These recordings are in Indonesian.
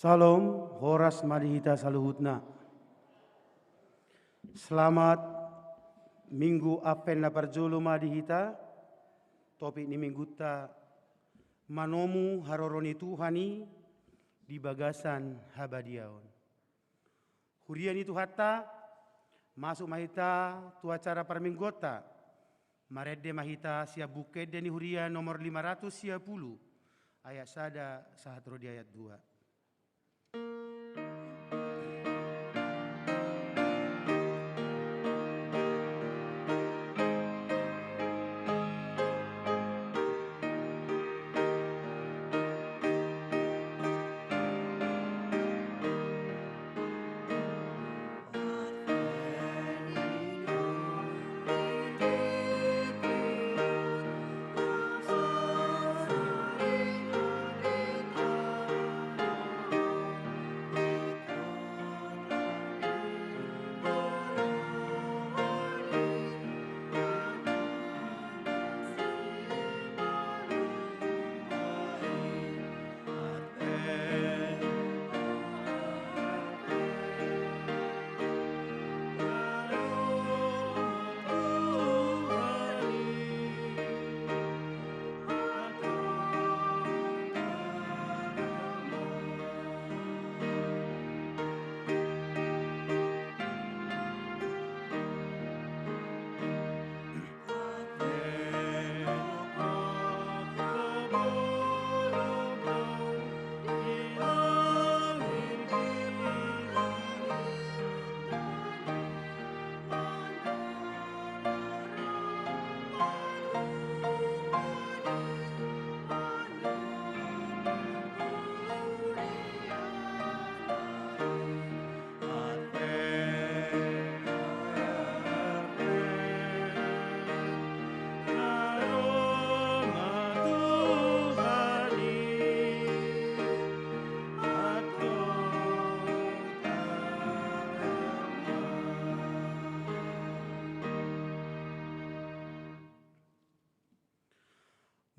Salam, horas madihita saluhutna. Selamat Minggu apen na parjolo madihita. Topik ni mingguta manomu haroroni Tuhani di bagasan habadiaon. Hurian itu hatta masuk mahita tu acara parminggota. Marede mahita siap buket deni hurian nomor 510 ayat sada sahat rodi ayat 2.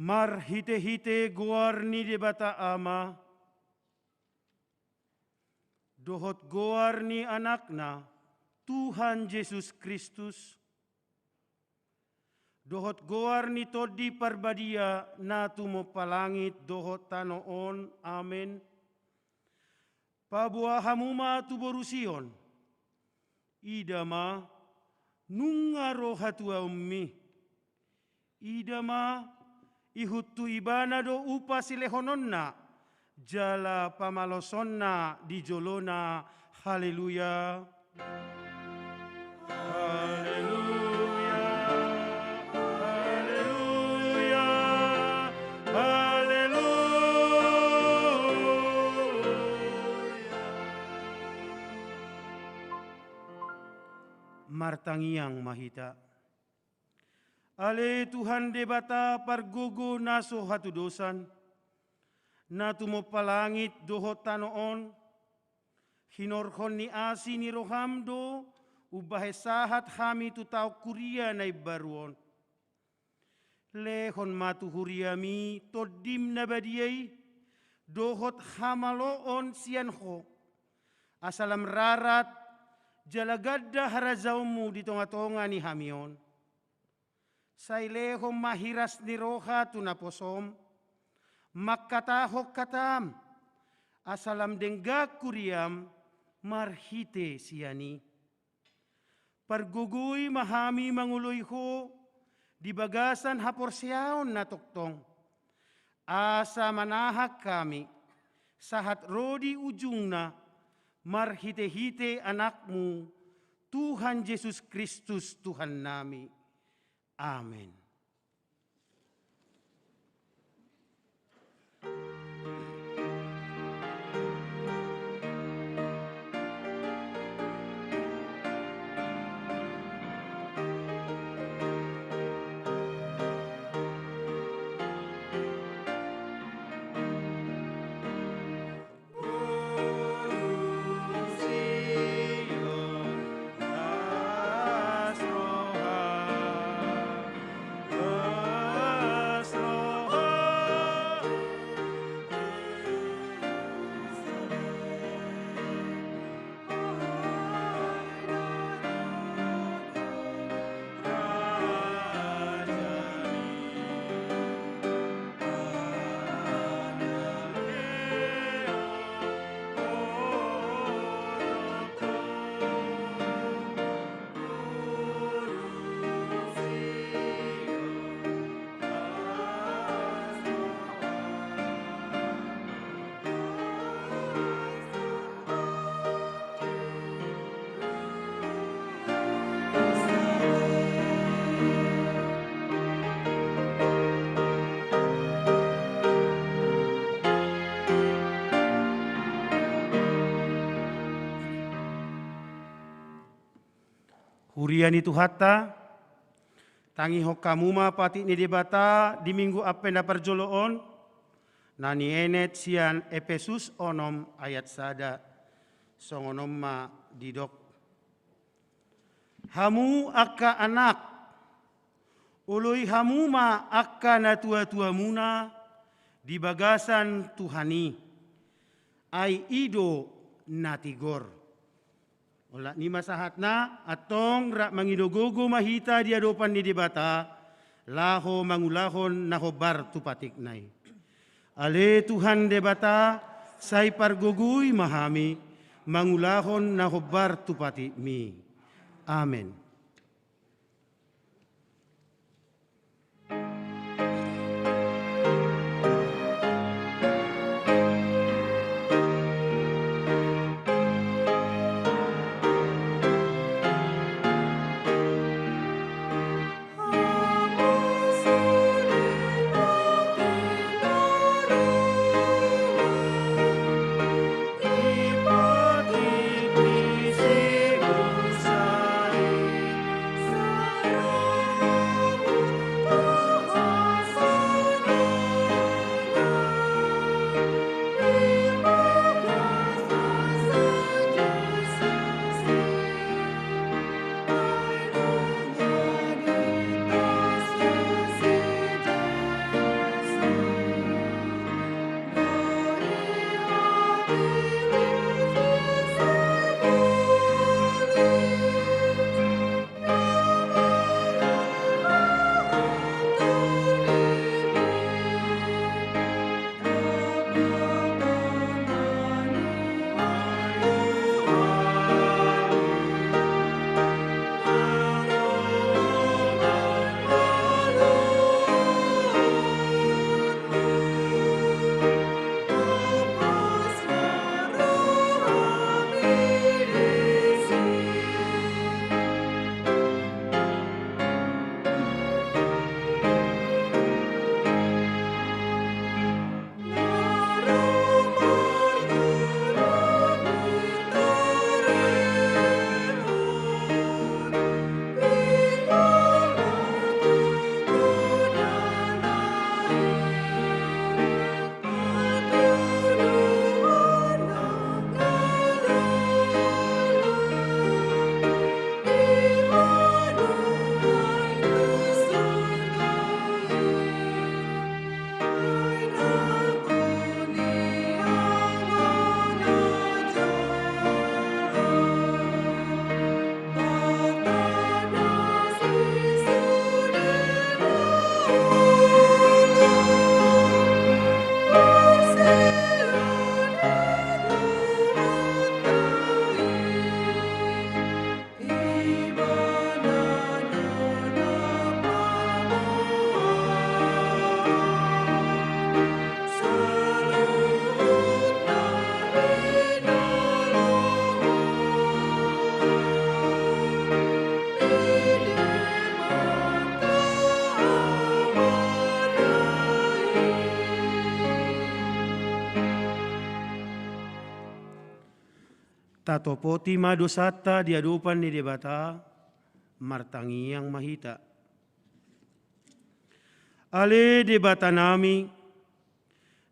Mar hite-hite goar ni debata ama, dohot goar ni anakna Tuhan Yesus Kristus, dohot goar ni todi parbadia na tumo palangit dohot tanoon, amen. Pabua hamuma tu borusion, idama nungaro hatua ummi, idama ihutu ibana do upa silehononna, jala pamalosonna di jolona, haleluya. Haleluya, haleluya, haleluya. Martangiang mahita. Ale Tuhan debata pargogo naso hatu dosan, na tumo palangit dohot tanoon, hinorhon ni asi ni rohamdo, ubahe sahat hami tu tau kuria na ibaruon. Lehon matu huriami todim na badiyay, dohot hamaloon sianho, asalam rarat jalagadda harazaumu di tonga-tonga ni hamion. Sailehom mahiras ni roha tunaposom, makatahok katam, asalam denggak kuriam, marhite siani. Pargugui mahami manguluyho, di bagasan haporsiaon na toktong. Asa manahak kami, sahat rodi ujungna, marhite-hite anakmu, Tuhan Yesus Kristus Tuhan nami. Amin. Hurian itu hatta, tangi hokamuma pati ni debata di minggu apenda perjoloon, nani enet sian Efesus onom ayat sada, songonom ma didok. Hamu akka anak, ului hamu ma akka na tua-tua muna, di bagasan Tuhani, ai ido natigor. Ola ni masahat na atong ra mangidogogo mahita di adopan ni debata laho mangulahon nahobar tupatik nai. Ale Tuhan debata say pargugui mahami mangulahon nahobar tupatik mi. Amen. Tatopoti madosata di adupan ni debata, martangi yang mahita. Ale debata nami,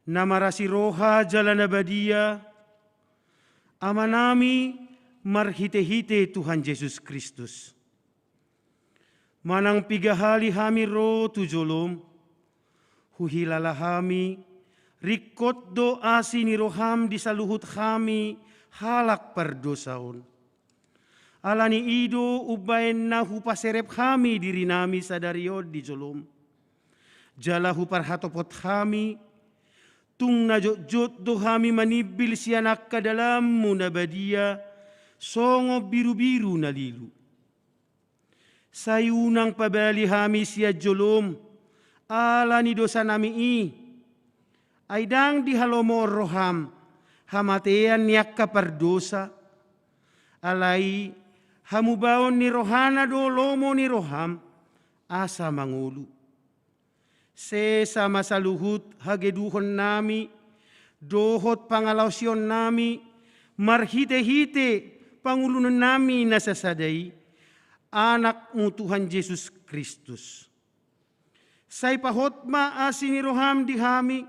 namarasi roha jalan abadia, amanami marhite-hite Tuhan Yesus Kristus. Manang pigahali hami ro tujolom, huhilalahami, rikot do asi ni roham di saluhut kami, halak perdosaon. Alani ido ubayen na hupaserep kami diri nami sadariod di jolom. Jalahu parhatopot kami, tung najot-jot do kami manibil sianak ka dalam munabadia, songo biru-biru na lilu. Sayunang pabali kami siya jolom, alani dosa nami aidang di halomo roham, hamatean niyak kapardosa, alai hamubaon ni rohana do lomo ni roham, asa mangulu. Sesa masaluhut hageduhon nami, dohot pangalawsyon nami, marhite-hite pangulunan nami nasasadai, Anak-Mu Tuhan Yesus Kristus. Say pahotma asin ni roham dihami,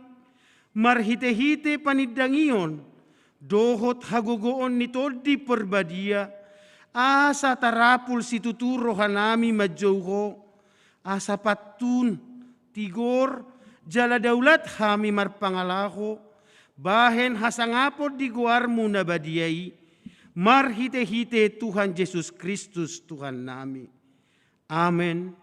marhite-hite panidangion, dohot hagogoon nito di perbadia, asa tarapul situturo hanami majauho, asa patun, tigor, jala daulat hami marpangalaho, bahen hasangapod di guarmu na badiai, marhite-hite Tuhan Yesus Kristus Tuhan nami. Amen.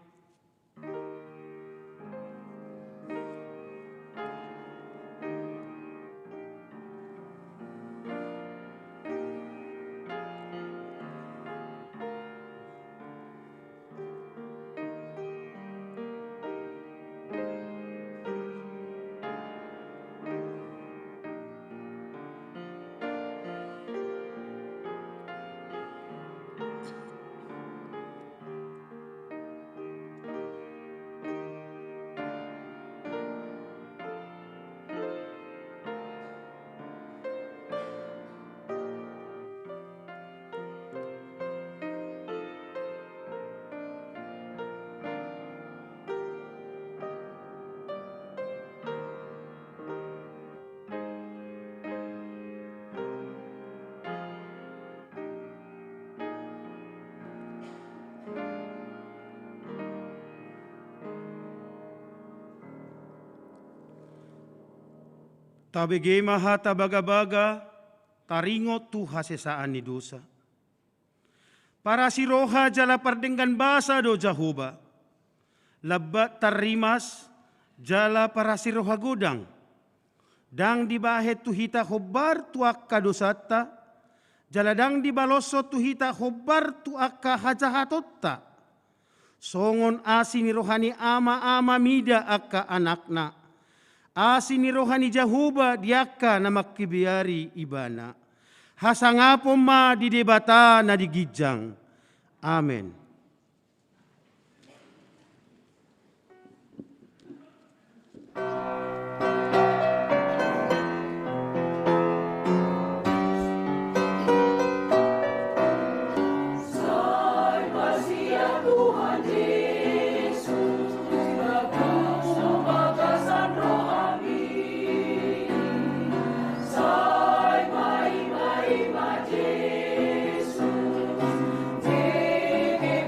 Tabege maha tabaga-baga, taringo tu hasesaan ni dosa. Para si roha jala pardenggan basa do Jahoba. Labat tarimas jala para si roha godang. Dang dibahet tuhita hobar tu akka dosata. Jala dang dibaloso tuhita hobar tu akka hajahatotta. Songon asi ni rohani ama-ama mida akka anakna. Asi ni rohani Jahoba diaka na makibiari ibana. Hasangapo ma di debata na digijang. Amen. Give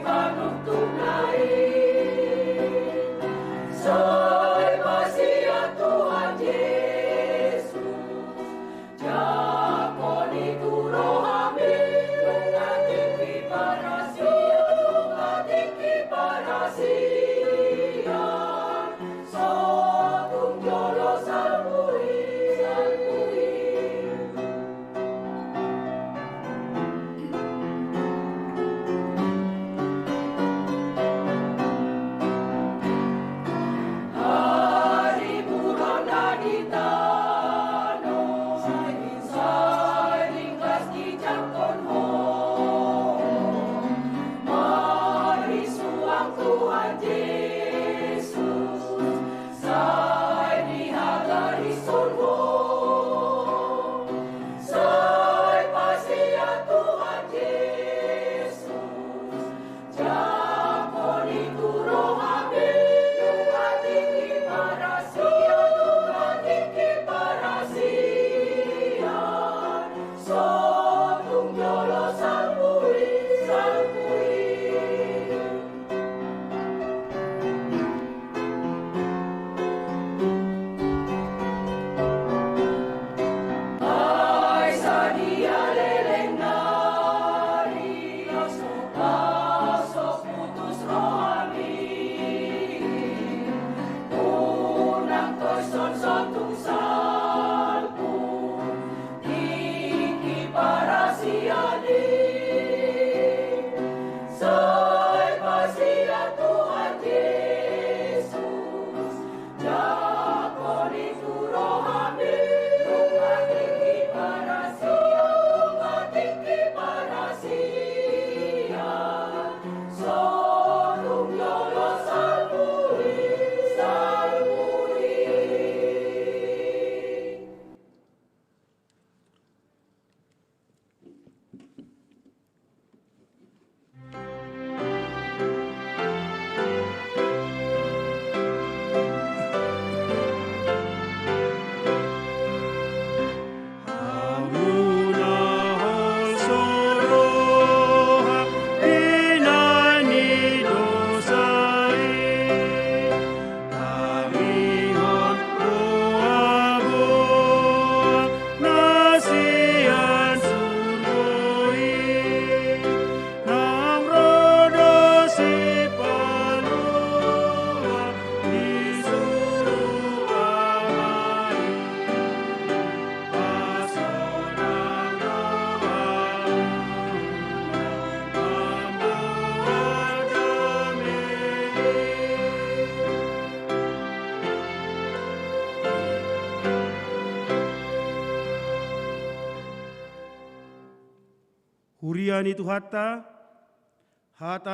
Idani tu hatta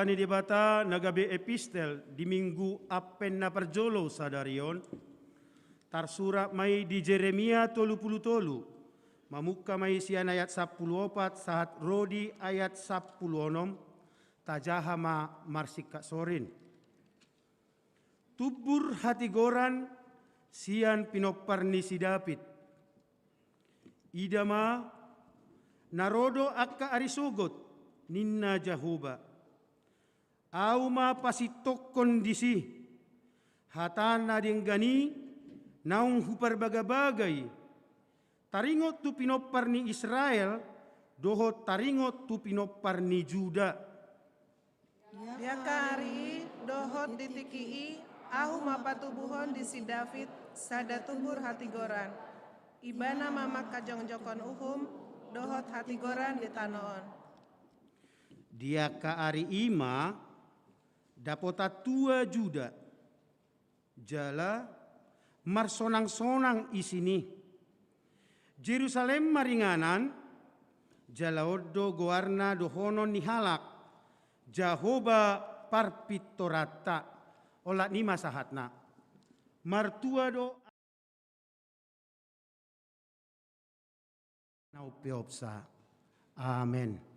ni debata nagabe epistel di minggu apen na perjolo sadarion. Tarsura mai di Jeremia 30 mamuka mai sian ayat 14 saat rodi ayat 16 tajahama marsika sorin. Tubur hati goran sian pinoparni si David. Idama narodo akka arisogot ninna Jahoba. Auma pasitok kondisi hatana denggani naung hupar bagay taringot tu pinopar ni Israel dohot taringot tu pinopar ni Juda. Yakari dohot ditikii ahu mapatubuhon di si David sada tubur hati goran. Ibana mama kajong-jokon uhum dohot hati goran di tanoon. Dia kaari ima dapota tua Juda. Jala marsonang-sonang isini. Jerusalem maringanan, jalaodo goarna dohonon nihalak, Jahoba parpitorata, olat ni masahatna. Martua do naupeopsa. Amen.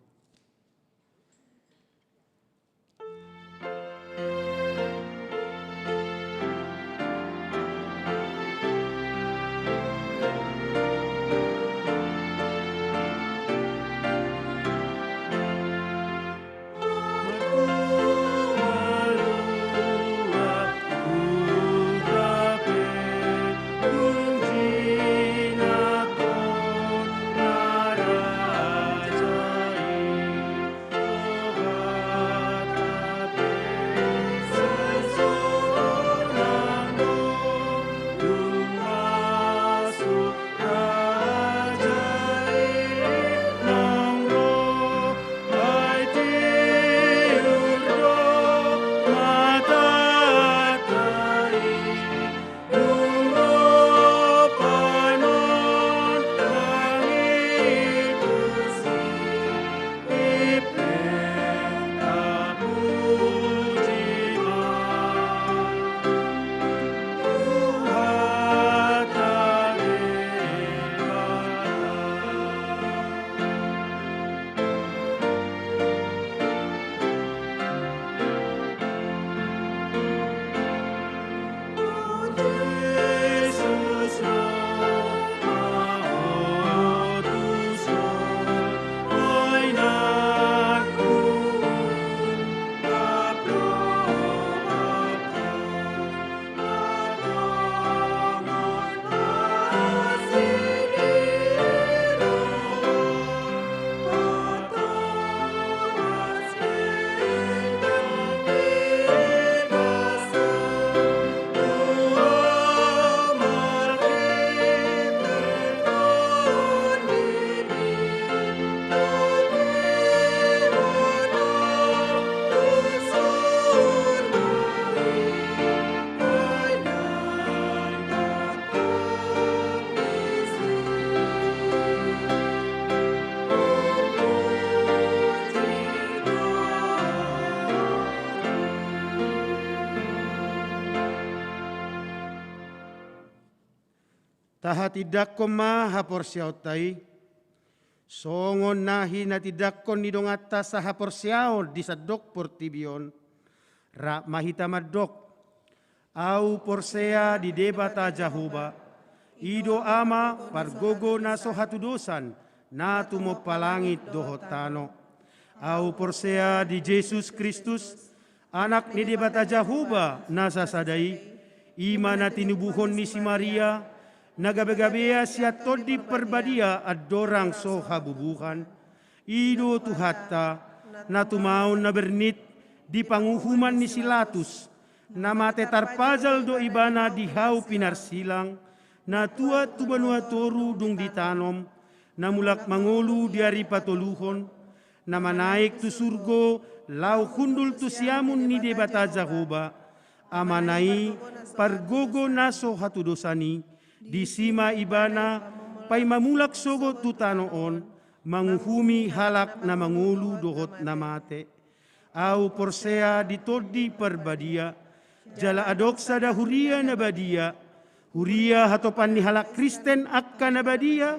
Tahatidakkon maha porsiautai, songon nahi natidakkon nidongata saha porsiao di sadok portibion, ra mahita madok, au porsea di debata Jahoba, ido ama pargogo naso hatudosan, na tumo palangit dohotano, au porsea di Yesus Kristus, anak ni debata Jahoba nasa sadai, ima na tinubuhon ni si Maria, nagabe-gabea siya todi perbadia adorang so habubuhan, ido tuhata na tumaon na bernit di panguhuman ni Silatus, na mate tarpazal do ibana di hau pinarsilang, na tua tubanua toru dung ditanom, na mulak mangolu diari patoluhon, na manaik tu surgo lau kundul tu siamun ni debata Jahoba, amanai pargogo naso hatudosani, di sima ibana pay mamulak sogo tutanoon manguhumi halak na mangulu dohot na mate, au porsea ditodi perbadia, jala adoksa da huria na badia, huria hatopan ni halak Kristen akka na badia,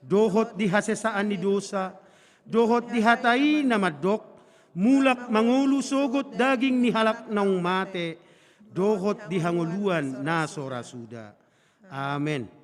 dohot di hasesaan ni dosa, dohot di hatai na madok, mulak mangulu sogot daging ni halak naung mate, dohot di hanguluan na sorasuda. Amen.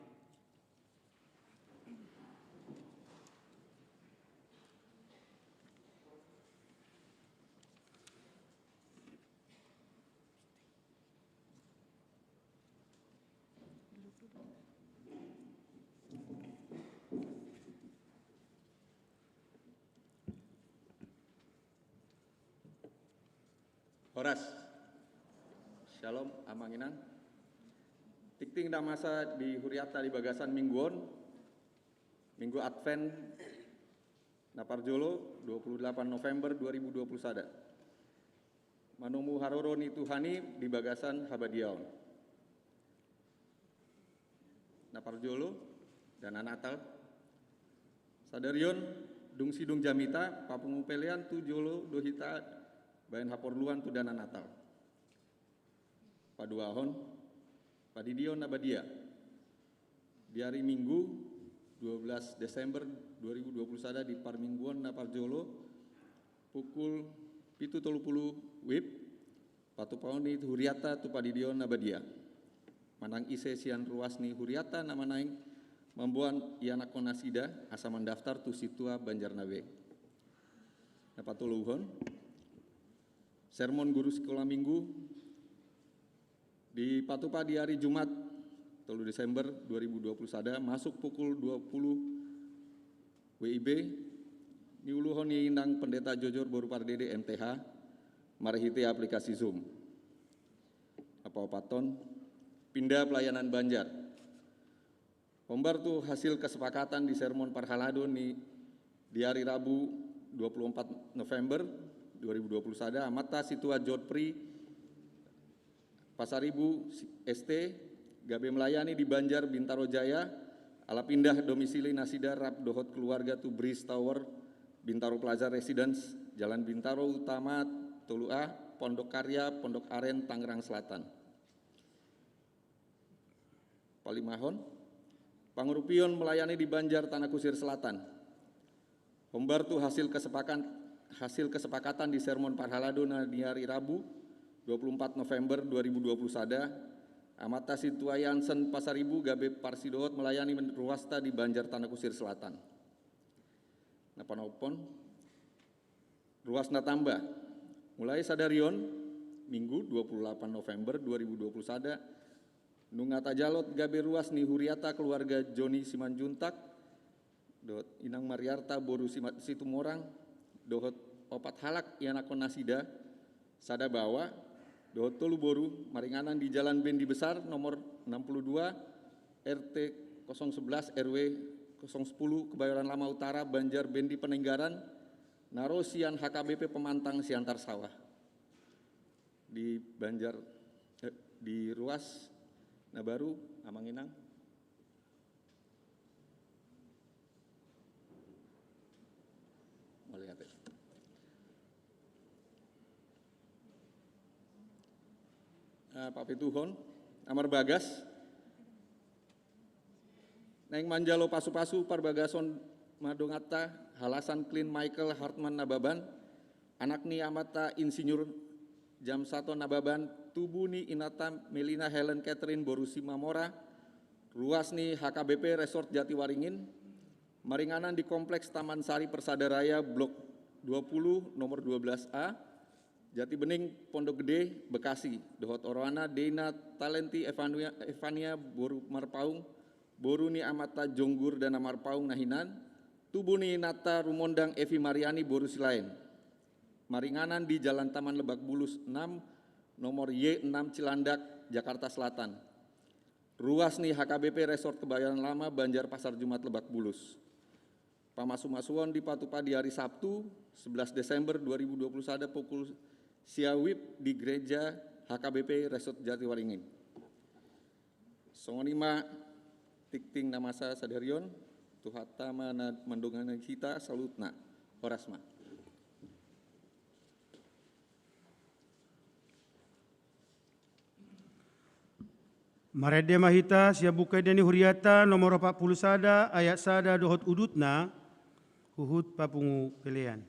Horas, Shalom, amanginan. Tikting da masa di Huriata di Bagasan Mingguon, Minggu Advent, Naparjolo, 28 November 2021. Manumu haroro ni Tuhani di Bagasan Habadiaon. Naparjolo dan Natal. Sadarion, dung sidung jamita, papungupelian tu jolo dohita bayan haporluan tu dana Natal. Paduahon, padidion nabadia. Di hari Minggu 12 Desember 2021 di Parmingguan Naparjolo pukul 7.30 WIB patu paoni Huriata tu padidion nabadia. Manang ise sian ruasni Huriata nama naing membuan ianak konasida asa mendaftar tu situa Banjarnabe. Napatuluhon sermon guru sekolah minggu di Patupa di hari Jumat 3 Desember 2021 masuk pukul 20 WIB ni uluhon indang pendeta Jojor Boru Pardede MTH marahiti aplikasi Zoom. Apa paton pindah pelayanan Banjar. Hombar tu hasil kesepakatan di sermon Parhaladon di hari Rabu 24 November 2021 amata situa Jodpri Pasaribu ST gabe melayani di Banjar Bintaro Jaya ala pindah domisili nasida rap dohot keluarga tu Breeze Tower Bintaro Plaza Residence Jalan Bintaro Utama Tulua Pondok Karya Pondok Aren Tangerang Selatan. Palimahon Pangurupion melayani di Banjar Tanah Kusir Selatan. Hombar tu hasil kesepakatan di sermon Parhaladona di hari Rabu 24 November 2021 amata situa Yansen Pasaribu gabe Parsidohot melayani ruasta di Banjar Tanah Kusir Selatan. Napanopon ruasna tambah mulai sadarion Minggu 28 November 2021 nungata jalot gabe ruas ni Huriata keluarga Joni Simanjuntak dot Inang Mariarta Boru Situmorang dohot opat halak ianakon nasida sada bawa dohot tolu boru maringanan di Jalan Bendi Besar nomor 62 RT 011 RW 010 Kebayoran Lama Utara Banjar Bendi Peninggaran narosian HKBP Pemantang Siantar Sawah di Banjar di ruas Nabaru Amanginang. Melihat Pak Pituhon, Amar Bagas, Neng Manjalo Pasu-Pasu Parbagason Madongata, Halasan Clean Michael Hartman Nababan, Anakni Amata Insinyur Jamsato Nababan, Tubuni Inata Melina Helen Catherine Borusi Mamora, Ruasni HKBP Resort Jatiwaringin, Maringanan di Kompleks Taman Sari Persada Raya Blok 20 nomor 12A, Jati Bening Pondok Gede Bekasi, Dohot Oroana Deina Talenti Evania Boru Marpaung, Boruni Amata Jonggur dan Marpaung Nahinan, Tubuni Nata Rumondang Evi Mariani Boru Silain. Maringanan di Jalan Taman Lebak Bulus 6 nomor Y6 Cilandak Jakarta Selatan. Ruas nih HKBP Resort Kebayoran Lama Banjar Pasar Jumat Lebak Bulus. Pamasu-masuan di Patupa di hari Sabtu 11 Desember 2021 pukul siawib di gereja HKBP Resort Jatiwaringin. Songonima tikting namasa sadarion Tuhatta mandungan kita salutna orasma. Marede mahita sia bukai dani huriata nomor 40 sada ayat sada dohot udutna huhut papungu pelean.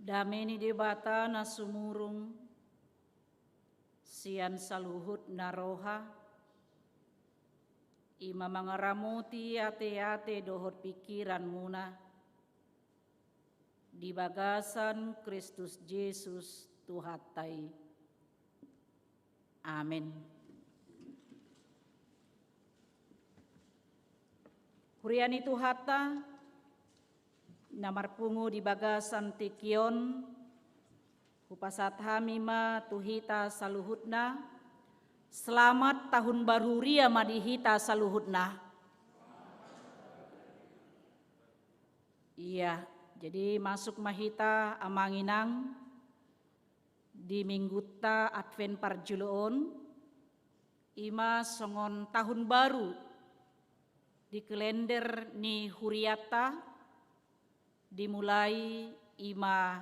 Dameni debata na sumurung, sian saluhut naroha, ima mangaramuti ate-ate dohot pikiran muna, di bagasan Kristus Yesus Tuhatai. Amin. Huriani Tuhata, namarpungu di bagasan tikion, Hupasat hamima tuhita saluhutna. Selamat tahun baru ria madihita saluhutna. Iya, jadi masuk mahita amanginang di mingguta Advent Parjuloon. Ima songon tahun baru di kalender ni Huriata dimulai ima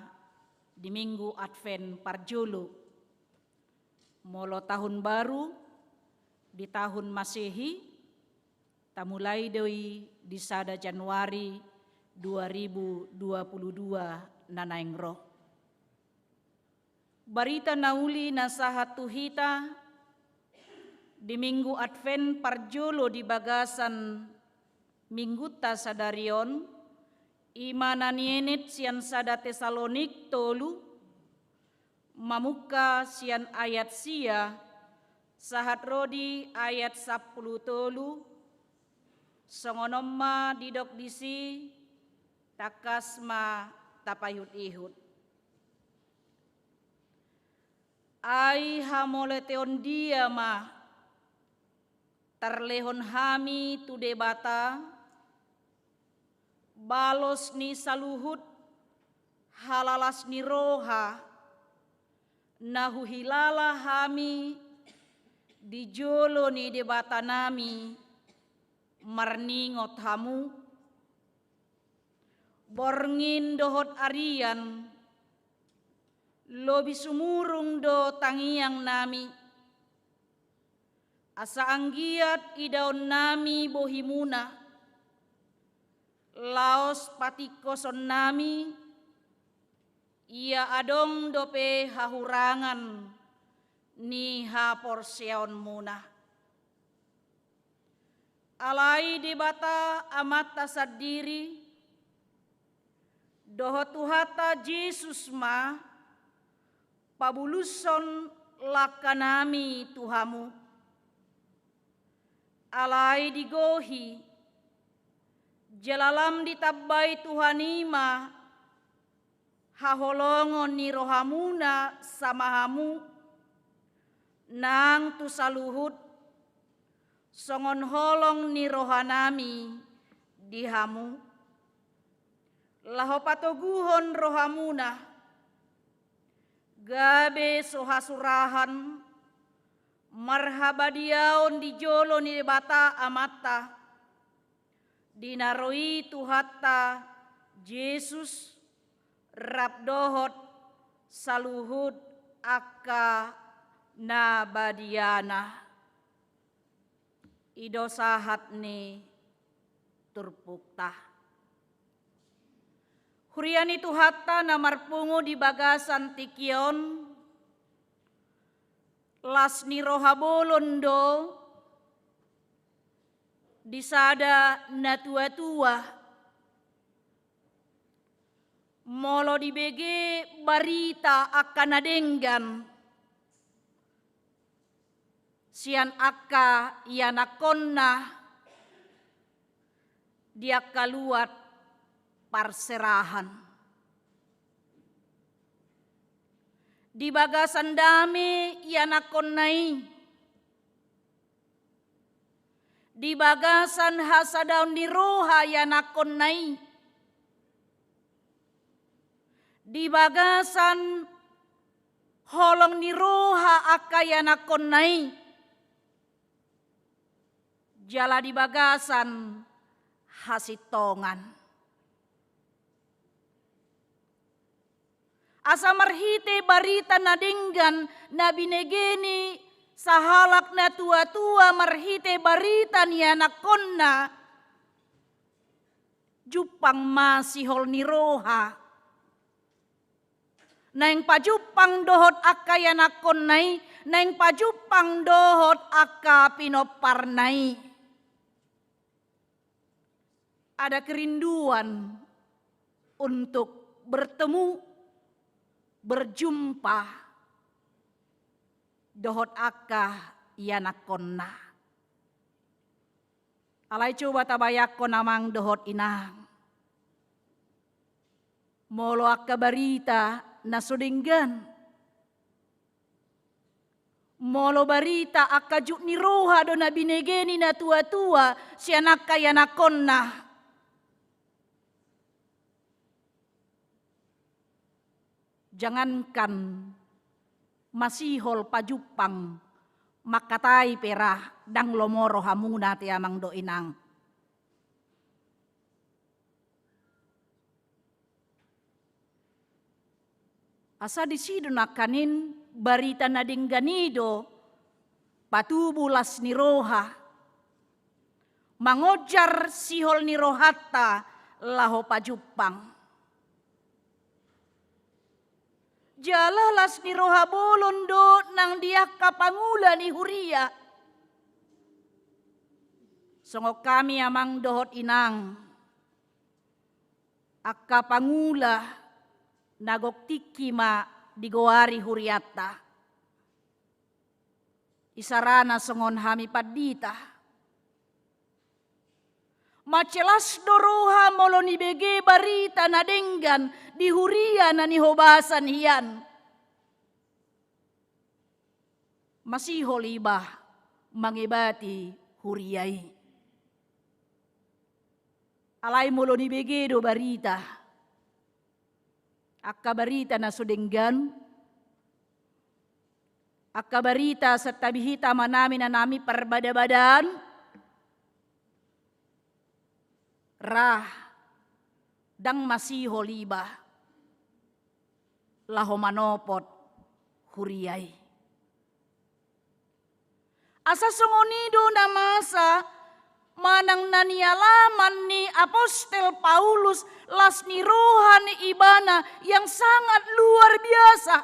di minggu Advent Parjolo. Molo tahun baru di tahun Masehi tamulai doi di sada Januari 2022 nanaing roh. Barita nauli nasahat tuhita di minggu Advent Parjolo di bagasan mingguta sadarion imana nienit sian sada Tesalonik tolu mamuka sian ayat sia sahat rodi ayat 10 tolu songonomma didok disi takasma tapayut ihut. Ai hamoleteon dia mah tarlehon hami tu debata balos ni saluhut halalas ni roha nahu hilala hami dijolo ni debata nami marningot hamu borngin dohot arian lobi sumurung do tangiang nami asa anggiat idaon nami bohimuna laos patikoson nami ia adong dope hahurangan ni haporseon muna alai debata amat tasadiri doho tuhata Yesus ma pabuluson lakanami Tuhamu alai digohi jalalam ditabai Tuhanima haholongon ni rohamuna samahamu nang tu saluhut songon holong ni rohanami dihamu laho patoguhon rohamuna gabe sohasurahan marhabadiaon di jolo ni bata amata dinaroi tuhatta Yesus rabdohot saluhut akka nabadiana idosahat ni turpukta huriani tuhatta namarpungu di bagasan tikion lasni rohabolondo disada natua-tua molo di bege barita akan adenggan sian akka ianakonna dia kaluat parserahan di bagasan dame ianakonnai di bagasan hasadaun di roha ianakonnai di bagasan holong ni roha akayanakonnai jala di bagasan hasitongan asa marhite barita nadinggan nabinegeni sahalak na tua-tua marhite barita ni anakonna jupang masihol ni roha naing pajupang dohot akka yanakonnai naing pajupang dohot akka pinoparnai ada kerinduan untuk bertemu berjumpa dohot akka yanakonna alai coba tabayakon namang dohot inang molo akka barita nasudinggan Molo barita akajuk ni roha do na binegeni na tua-tua si anak kaya nakonna. Jangankan masihol pajupang makatai perah dang lomoro hamuna ti amang do inang. Asa disido nakanin barita na dingganido patubulas ni roha. Mangojar sihol ni rohatta laho pajupang. Jalalas ni roha bolondo nang diak kapangula ni huria. Songok kami amang dohot inang. Akka pangula nagok tikima digoari huriatta. Isarana songon hami padita. Macelas doroha molo ni bege barita na denggan di huria na ni hobasan hiyan. Masih holibah mangibati huriai. Alai molo ni bege do barita. Akka barita na sudenggan. Akka barita sa tabihita manami na nami perbada-badan. Rah dang masih holiba. Laho manopot huriai. Asa sungonido na masa manang nanialaman ni Apostel Paulus las ni roha ni ibana yang sangat luar biasa.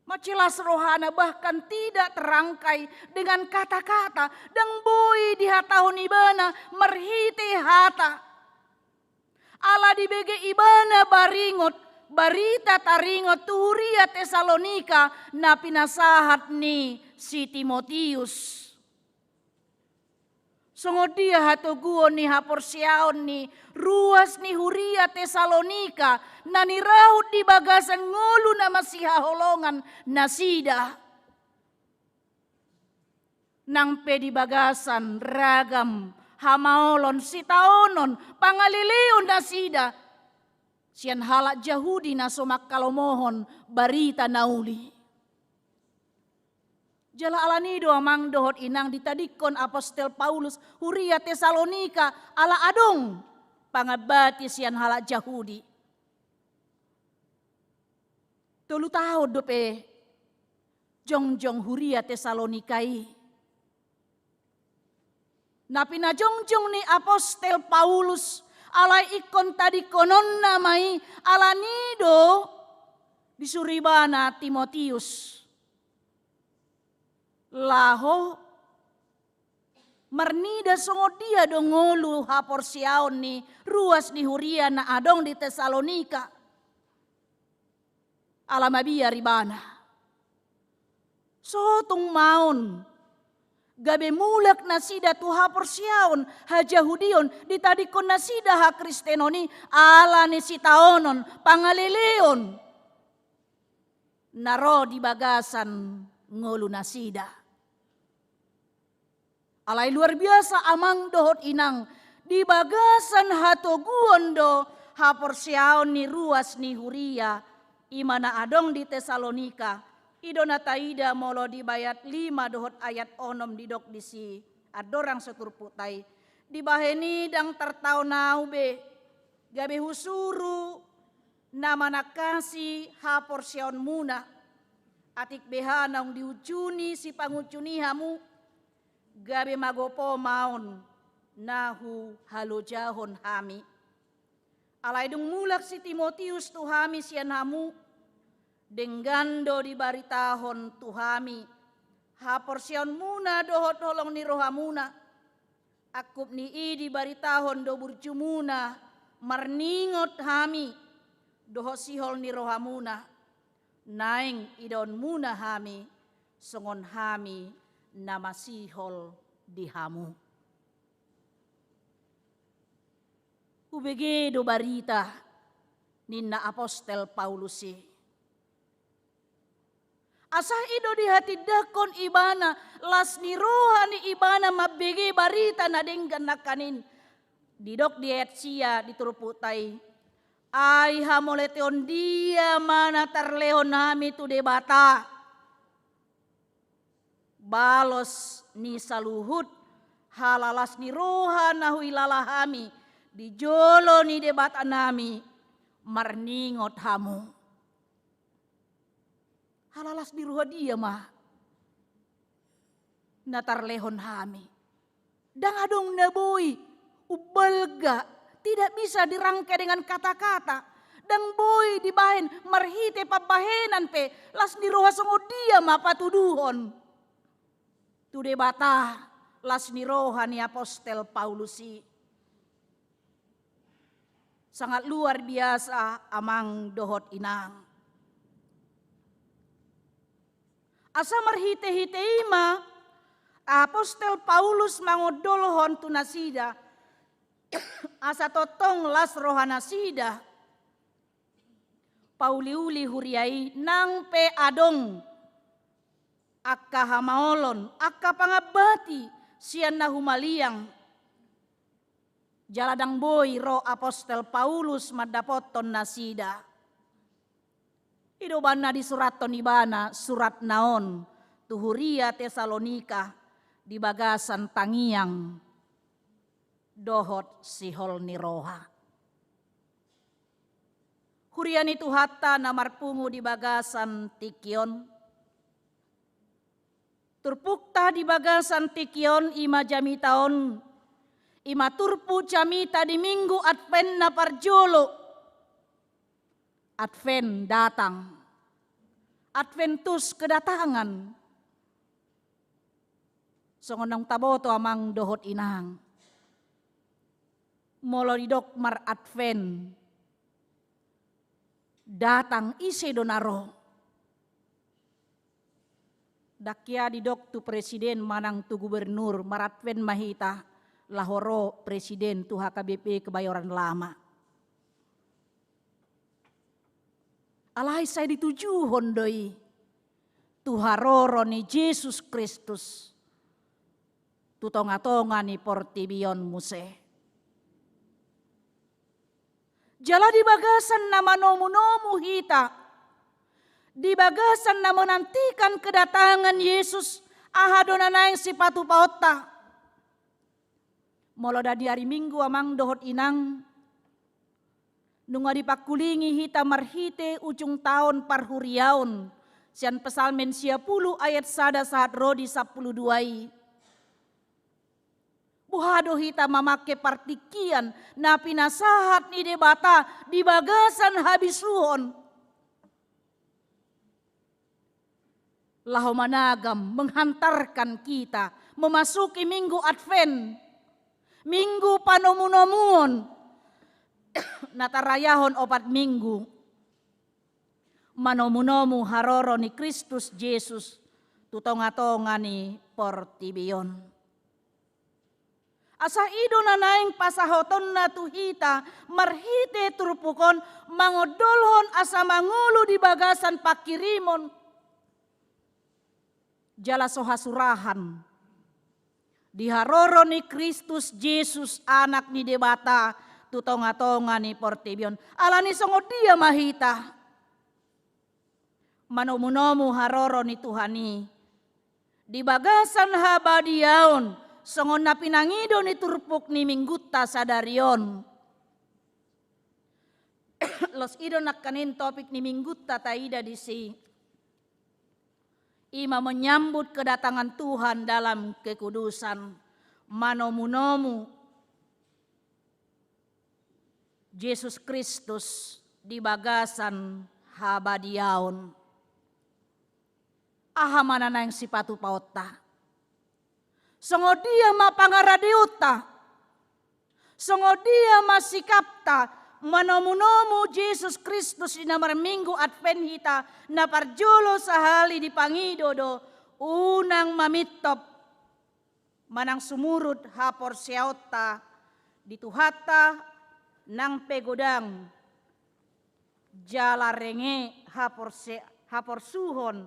Macelas rohana bahkan tidak terangkai dengan kata-kata dan boi di hatahon ibana merhiti hata. Ala di bege ibana baringot barita taringot tuhuria Tesalonika na pinasahat ni si Timotius. Songodia hatoguon ni haporsiaon ni ruas ni huria Tesalonika na nirahut di bagasan ngulu na masihaholongan na sida. Nang pedi bagasan ragam hamaolon sitaonon pangalilion na sida. Sian halak Yahudi na somak kalomohon barita nauli. Jala alanido amang dohot inang ditadikon Apostel Paulus huria Tesalonika ala adong pangabati sian halak Yahudi. Tulu tahun dope jongjong huria Tesalonikai. Napi na jongjong ni Apostel Paulus alai ikon tadi konon namai alanido disuribana Timotius. Laho mernida songodia dongolu haporsiaon ni ruas ni huria na adong di Tesalonika. Alamabia ribana. Sotong maon gabe mulak na sida tu haporsiaon ha Jahudion ditadikon na sida ha Kristenoni ala ni sitaonon pangalilion. Naro di bagasan ngolu na sida. Alai luar biasa amang dohot inang di bagasan hatoguon do haporsiaon ni ruas ni huria imana adong di Tesalonika idona taida molo di bayat 5 dohot ayat 6 didok disi adorang seturputai di baheni dang tertau naube gabe husuru nama nakasi haporsiaon muna atik behanang diucuni si pangucuni hamu gabe magopo maon nahu halojahon hami. Alai dung mulak si Timotius tuhami sian hamu denggando di baritahon tuhami. Haporsion muna dohot holong ni rohamuna. Akup ni i di baritahon do burjumuna marningot hami dohot sihol ni rohamuna. Naing idon muna hami songon hami nama sihol di hamu. Ubege do barita ninna Apostel Paulusi. Asah ido di hati dakon ibana, las ni rohani ibana mabege barita na denggan nakanin. Didok di etsia dituruputai. Ai hamoleteon dia mana tarleon nami tu debata. Balos ni saluhut halalas ni roha nahui lalahami. Dijolo ni debata nami marningot hamu. Halalas di ruha dia mah. Natarlehon hami. Dang adong naboy. Ubalga. Tidak bisa dirangkai dengan kata-kata. Dang boy dibahen marhite pabahenan pe. Las di ruha songo dia mah patuduhon. Tude bata. Las ni roha ni apostel Paulusi. Sangat luar biasa amang dohot inang. Asa marhite-hite ima, apostel Paulus mangodolohon tu nasida, asa totong las rohana sida, Pauliuli huriai nang pe adong, akka hamaolon, akka pangabati, sian na humaliang, jaladang boy ro apostel Paulus madapoton nasida. Idobana di suraton ibana surat naon tuhuria Tesalonika di bagasan tangiang dohot sihol ni roha. Hurian itu hatta namarpungu di bagasan tikion. Turpukta di bagasan tikion ima jamitaon. Ima turpu jamita di minggu Advent na parjolo. Advent datang. Adventus kedatangan. Songonang taboto amang dohot inang. Molodidok mar Advent. Datang ise donaro. Dakya didok tu presiden manang tu gubernur mar Advent mahita. Lahoro presiden tu HKBP Kebayoran Lama. Alai saya dituju hondoi. Tuharoro ni Yesus Kristus. Tutonga-tonga ni portibion muse. Jala di bagasan nama nomu-nomu hita. Di bagasan na menantikan kedatangan Yesus. Ahadona yang sipatu paota. Moloda di hari Minggu amang dohot inang. Nunga dipakulingi hita marhite ujung tahun parhuriaun. Sian pesalmen 10 ayat sada saat rodi 12. Buhado hita mamake partikian na pinasahat ni debata di bagasan habisuhon. Laho managam menghantarkan kita memasuki minggu Advent. Minggu panomu-nomuon. Natarayahon opat minggu. Manomu-nomu haroro ni Kristus Yesus. Tutonga-tonga ni portibion. Asa ido na naing pasahoton na tuhita. Marhite turupukon. Mangodolhon asa mangulu di bagasan pakirimon. Jala sohasurahan. Diharoro ni Kristus Yesus anak ni debata. Tutonga-tonga ni portibion. Alani songo dia mahita. Manomu-nomu haroro ni Tuhani. Di bagasan habadiaon. Songo na pinangido ni turpuk ni mingguta sadarion. Los ido nakanin topik ni mingguta taida di si. Ima menyambut kedatangan Tuhan dalam kekudusan. Manomu-nomu Yesus Kristus di bagasan habadiaon. Ahamana na yang sipatu paota. Songo dia mapangaradiuta. Songo dia masikapta. Manomu-nomu Yesus Kristus di namar minggu Advent hita. Na parjolo sahali di pangidodo. Unang mamitop. Manang sumurut hapor siauta. Dituhata nang pegodang jala renge hapor suhon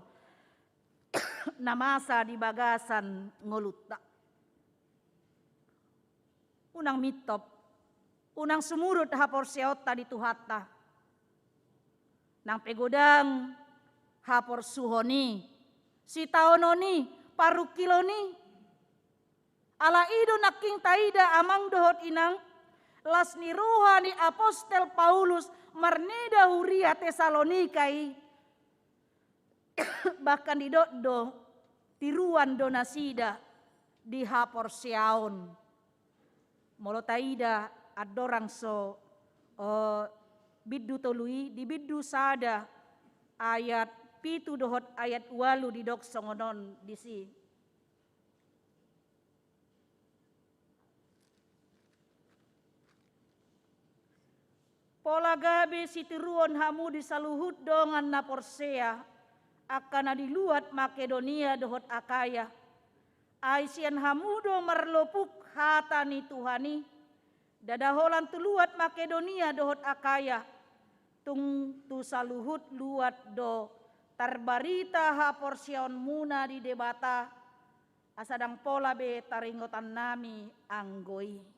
namasa di bagasan ngolutta. Unang mitop, unang sumurut hapor seota di tuhatta. Nang pegodang hapor suhoni, si taononi, parukiloni. Ala ido naking taida amang dohot inang, las ni rohani apostel Paulus marnida huria Tesalonikai. Bahkan di doddo tiruan donasida di hapor siaon. Molo taida adorang so biddu tolui di biddu sada ayat pitu dohot ayat walu di dok songonon disi. Pola gabe sitiruon hamu di saluhut dongan na porsea akan diluat Makedonia dohot Akaya. Aisian hamudo merlopuk hatani Tuhani. Dadaholan tuluat Makedonia dohot Akaya. Tung tu saluhut luat do tarbarita ha porsion muna di debata. Asadang pola be taringotan nami anggoi.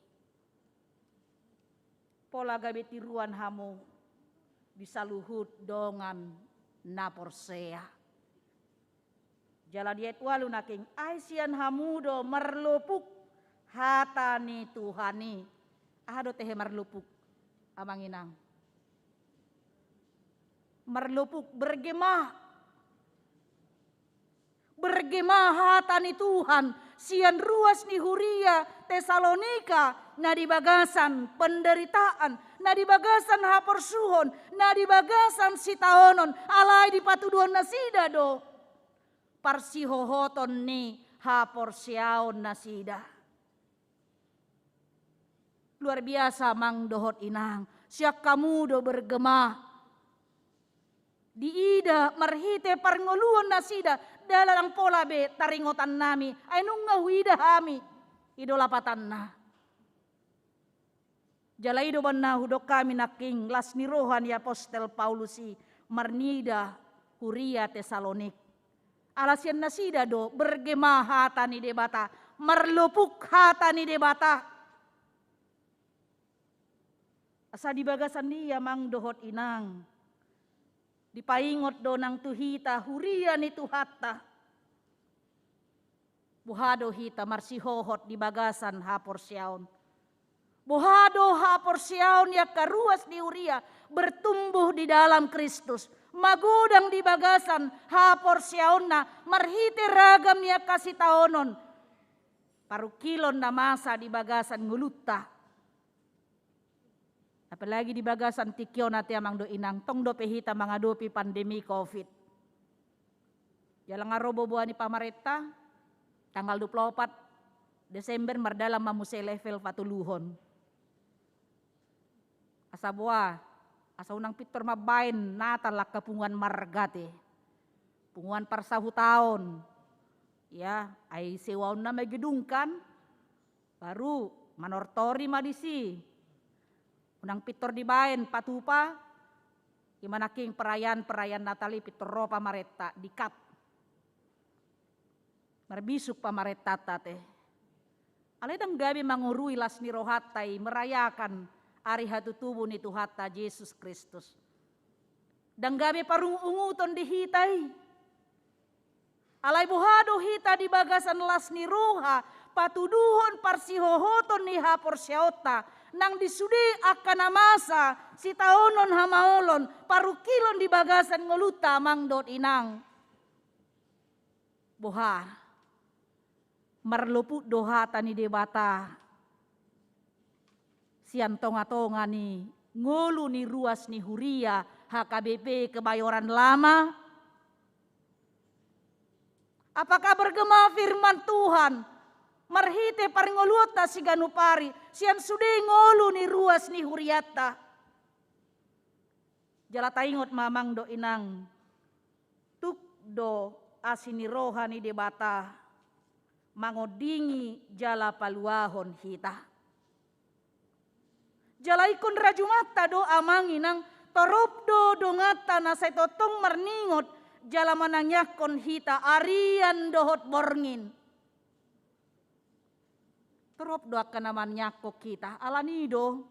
Pola gabe tiruan hamu disaluhut dongan na porsea. Jala diet walu naking aisian hamudo merlupuk hatani Tuhani. Ahado tehe merlupuk amanginang. Merlupuk bergemah. Bergemah hatani Tuhan. Sian ruas ni huria Tesalonika. Na di bagasan penderitaan. Na di bagasan hapor suhon. Na di bagasan sitaonon. Alai di patuduan nasida do. Parsihohoton ni hapor siaon nasida. Luar biasa mang dohot inang. Siak kamu do bergema. Di ida marhite parngoluon nasida. Dalang pola be taringotan nami. Ainung ngawida hami. Idolapatan na. Jala ido banna hudok kami naking las nirohan ya apostel Paulusi. Marnida huria Tesalonik. Alasian nasida do bergema hatani debata. Merlupuk hatani debata. Asa di bagasan dia mang dohot inang. Dipaingot do nang tuhita huria ni tuhatta. Buhado hita marsihohot di bagasan hapor siaon. Buhado hapor siaon ya karuas di huria bertumbuh di dalam Kristus. Magudang di bagasan hapor siaon na marhite ragam niya kasih taonon. Parukilon na masa di bagasan ngulutta. Apalagi di bagasan tikyo nati amang do inang tong do pehita mangadopi pandemi COVID. Jalang arobo buah ni pamareta tanggal 24 Desember mardalam mamuse level patuluhon. Asa buah asa unang pitor mabain natalak kapunguan margate. Punguan parsahu taon. Ya, ay sewaon na may gedungkan. Baru manortori madisi. Unang pitor di bain patupa. Imanaking perayaan Natali pitor ropa mareta dikat. Marbisuk pamareta tate. Aledang gabi mangurui las ni rohatay merayakan ari hatutubo ni Tuhata Yesus Kristus. Dang gabi parungunguton di hitay. Alay buhado hita di bagasan las ni roha patuduhon parsihohoton ni hapor siota. Nang disudi akan namasa si taonon hamaolon parukilon di bagasan ngoluta mangdot inang. Boha marluput doha tani debata. Sian tonga-tonga ni ngolu ni ruas ni huria HKBP Kebayoran Lama. Apakah bergema firman Tuhan? Marhite paringoluta si ganupari. Sian sude ngolu ni ruas ni huriata. Jala taingot mamang do inang. Tuk do asini roha ni debata. Mangodingi jala paluahon hita. Jala ikon rajumata do amang inang. Torop do dongata na say totong marningot. jala manangyakon hita arian dohot borngin. Torop do akan naman nyakok kita. Alanido,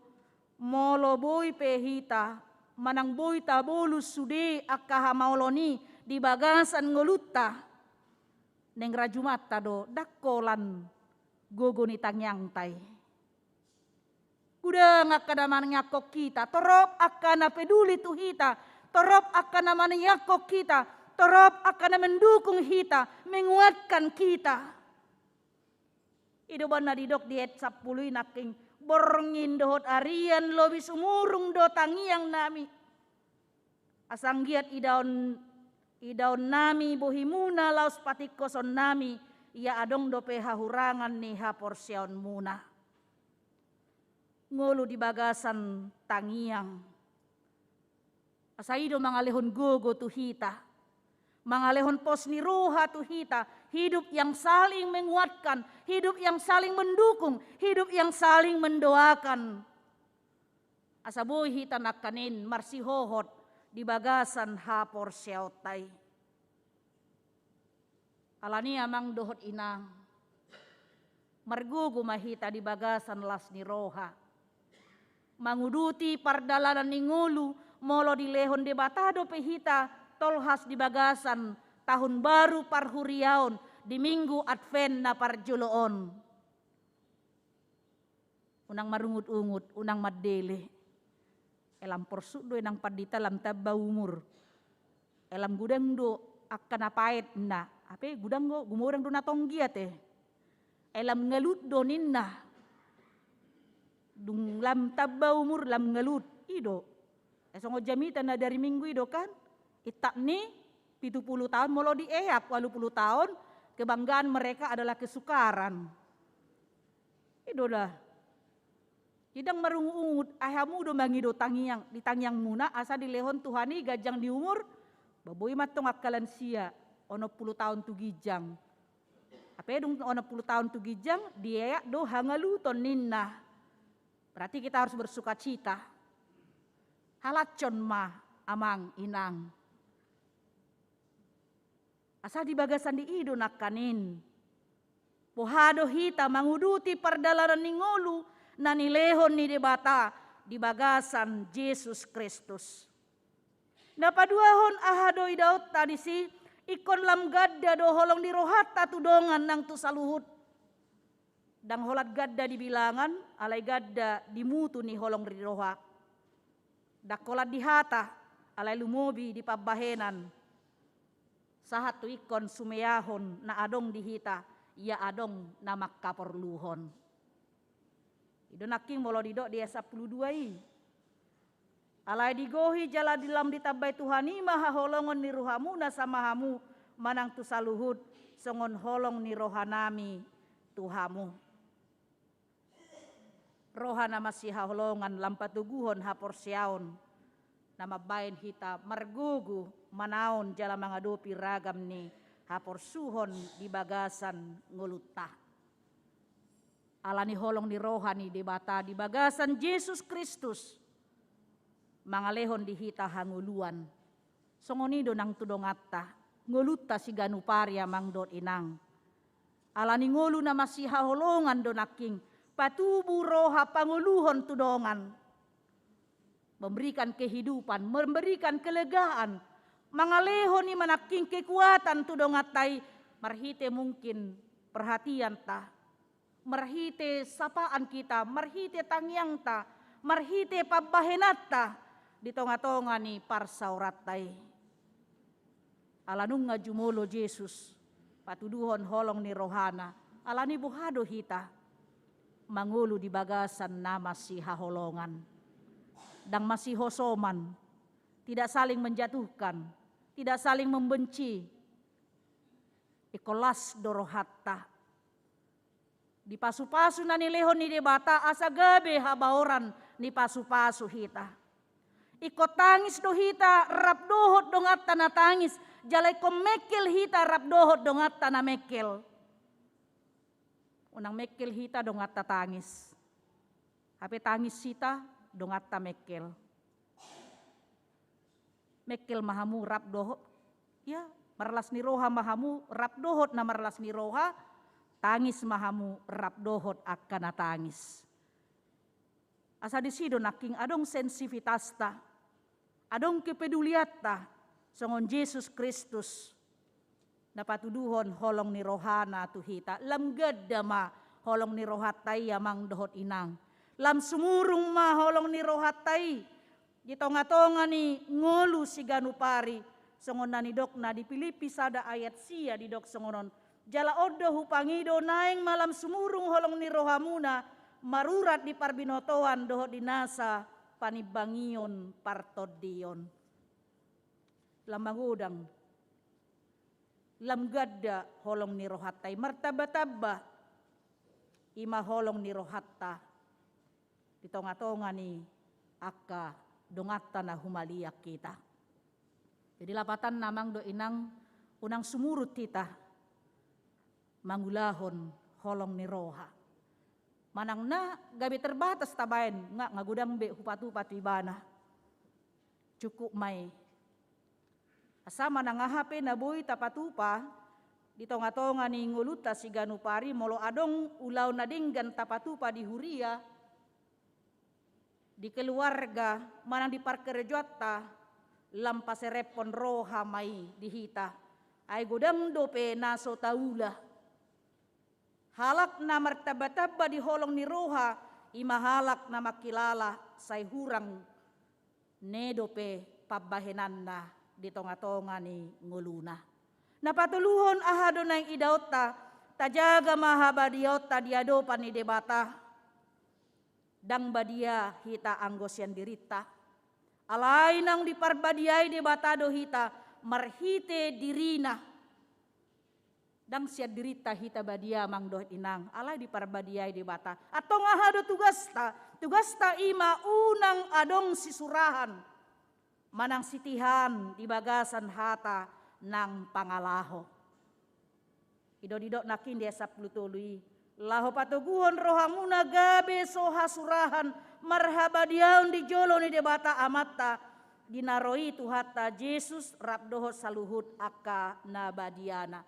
molo boy pehita, manang boy tabolus sude akaha mauloni di bagasan ngolutta. Neng rajumata do dakolan gogo ni tangyang tay. Kuda akan naman nyakok kita. Torop akan na peduli tu hita. Torop akan naman nyakok kita. Torop akan na mendukung hita, menguatkan kita. Ido bana didok diet 10 naking borngin dohot arian lobi sumurung do tangiang nami. Asanggiat idaon nami bohimuna laus patikoson nami ia adong do pehahurangan ni haporsiaon muna. Ngolu di bagasan tangiang. Asaido mangalehon gogo tu hita. Mangalehon pos ni roha tu hita, hidup yang saling menguatkan, hidup yang saling mendukung, hidup yang saling mendoakan. Asaboy hita nakanin marsihohot di bagasan hapor siautai. Alani amang dohot inang, margugu mahita di bagasan las ni roha. Manguduti pardalanan ni ngulu, molo di lehon de batado pehita, tolhas di bagasan tahun baru parhuriaon di minggu Advent na parjuloon. Unang marungut-ungut, unang maddele. Elam porsuk do enang padita lam tabba umur. Elam gudang do akan apait na. Ape gudang go gumurang do natonggiat eh. Elam ngalut do ninna. Dung lam tabba umur lam ngalut ido. Esongo jamitan na dari minggu ido kan. Itak ni 70 tahun molo dieak 80 tahun kebanggaan mereka adalah kesukaran. Itu dah. Hidang marungut ayamu do mangido tangiang di tangiang muna asa dilehon Tuhani gajang di umur baboy matong akalan sia ono 10 tahun tu gijang. Apa dong ono 10 tahun tu gijang dia do hangaluton ninna. Berarti kita harus bersuka cita. Halacon mah amang inang. Asa di bagasan di ido nakanin. Pohado hita manguduti pardalaran ni ngolu na nilehon ni debata di bagasan Yesus Kristus. Napaduahon ahado idaot tadi si ikon lam gadda do holong di rohata tudongan nang tu saluhut. Dang holat gadda di bilangan alai gadda di mutu ni holong di rohak. Dakolat di hata alai lumobi di pabahenan. Sahat tu ikon sumeyahon na adong dihita, ia adong na makaporluhon. Ido naking molo didok dia 12 alai digohi jala dilam ditabay Tuhani maha holongon ni ruhamu na samahamu manang tu saluhud songon holong ni rohanami Tuhamu. Rohana masih holongan lampatuguhon haporsiaon nama bain hita margugu manaon jala mangadopi ragam ni haporsuhon di bagasan ngulutah. Alani holong ni rohani di bata di bagasan Yesus Kristus. Mangalehon di hita hanguluan. Songonido nang tudongatta nguluta si ganuparia mangdot inang. Alani ngulu na masih holongan donaking patubu roha panguluhon tudongan. Memberikan kehidupan, memberikan kelegaan, mangalehon ni manaking kekuatan tudongatai marhite mungkin perhatian ta, marhite sapaan kita, marhite tangyang ta, marhite pabahenat ta, di tonga-tonga ni parsaurat tai. Alanung nga jumolo Yesus, patuduhon holong ni rohana, alani buhado hita, mangulu di bagasan nama si haholongan. Dan masih hosoman, tidak saling menjatuhkan, tidak saling membenci. Ikolas dorohatta. Di pasu-pasu na nilehon ni debata asa gabe habaoran ni pasu-pasu hita. Iko tangis do hita rap dohot dongat na tangis, jalai ko mekel hita rap dohot dongat na mekel. Unang mekel hita dongat tangis. Hape tangis hita dongat ta mekel. Mekel mahamu rap dohot. Ya, marlas ni roha mahamu rap dohot na marlas ni roha, tangis mahamu rap dohot akan tangis. Asa di sido naking adong sensivitas ta, adong kepeduliat ta, songon Yesus Kristus, napatuduhon holong ni rohana tuhita, lam gadama holong ni rohatay amang dohot inang, lam sumurung ma holong ni rohatay, di tonga-tonga ni ngolu si ganupari, songon na ni dok na di Filipi sada ayat sia di dok songonon, jala odo hupangido naing malam sumurung holong ni rohamuna, marurat di parbinotoan dohot dinasa panibangion partodion. Lamangudang lam gadda holong ni rohatay martaba-taba ima holong ni rohatta di tonga-tonga ni akka dongata na humaliak kita. Jadi lapatan namang do inang unang sumurut kita mangulahon holong ni roha. Manang na gabi terbatas tabain nga gudang be hupat-hupat ibana. Cukup may asama na nga hape na boy tapatupa di tonga-tonga ni nguluta si ganupari molo adong ulaw na dinggan tapatupa di huria di keluarga manang di parkerjota lampaserepon roha may dihita ay gudang dope naso taula halak na martaba-taba di holong ni roha imahalak na makilala say hurang nedope pabahenan na di tonga-tonga ni nguluna. Napatuluhon ahado na yung idauta, tajaga mahabadiota diadopan ni debata, dang badia hita anggos yan dirita. Alay nang diparbadiay debatado hita, marhite dirina. Dang siya dirita hita badia mang doh inang, alay diparbadiay debata. Atong ahado tugasta ima unang adong sisurahan, manang sitihan di bagasan hata ng pangalaho. Idod-idod nakin dia saplutului. Laho patuguhon rohamuna gabe so hasurahan marhabadiaon di jolo ni debata amata ginaroi tuhata Jesus rap dohot saluhut akka nabadiana.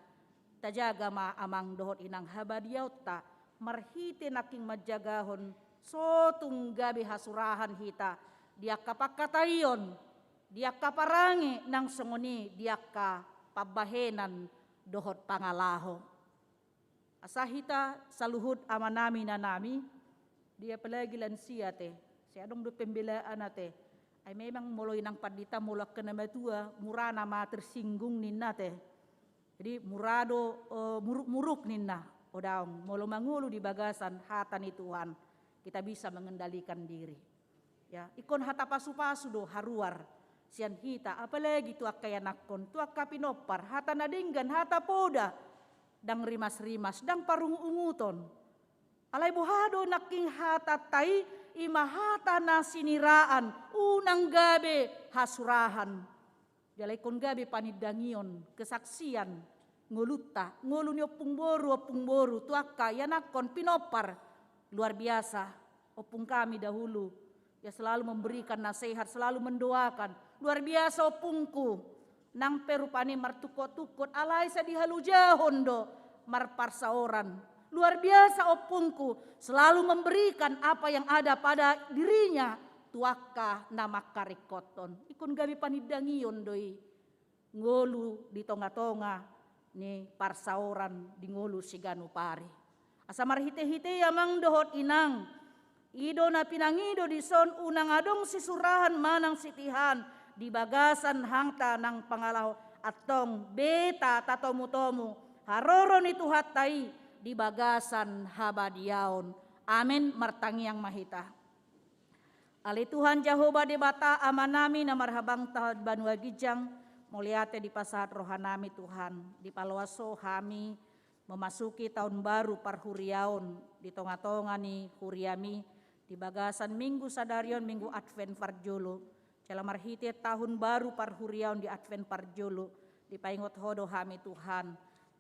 Tajaga ma amang dohot inang habadiauta marhite naking majagahon so tunggabe hasurahan hita dia kapakatayon dia kaparangi nang sengoni dia ka pabahenan dohot pangalaho. Asahita saluhut amanami na nami dia pelagi lansia te si adong do pembelaan ate ay memang moloy nang padita mulak ke nama tua murana ma tersinggung ninna te jadi murado muruk-muruk ninna odaong molo mangulu di bagasan hata ni Tuhan kita bisa mengendalikan diri ya ikon hata pasu-pasu do haruar sian hita apalagi tu akka yanakon tu akka pinopar hata nadinggan hata poda dang rimas-rimas dang parung unguton alay buhado naking hata tai ima hata na siniraan unang gabe hasurahan jalay kon gabe panidangion kesaksian nguluta ngulunyo opung boru tu akka yanakon pinopar luar biasa opung kami dahulu ya selalu memberikan nasihat selalu mendoakan luar biasa opungku nang perupani martukot-tukot alay sa dihalujahon do marparsaoran luar biasa opungku selalu memberikan apa yang ada pada dirinya tuaka nama karikoton ikon gabi panidangion doi ngolu di tonga-tonga ni parsaoran di ngolu si ganupari asa marhite-hite amang dohot inang ido na pinangido di son unang adong sisurahan manang sitihan di bagasan hangta ng pangalaw atong beta tatomu-tomu haroron itu hatai di bagasan habadiaon amin martangiang mahita ali Tuhan Jehovah debata amanami na marhabang tahad banua gijang muliate di pasahat rohanami Tuhan di palwaso hami memasuki tahun baru parhuriaon di tonga-tonga ni huriami di bagasan minggu sadarion minggu Advent parjolo cala marhite tahun baru parhuriaon di Advent parjolo di paingot hodo hami Tuhan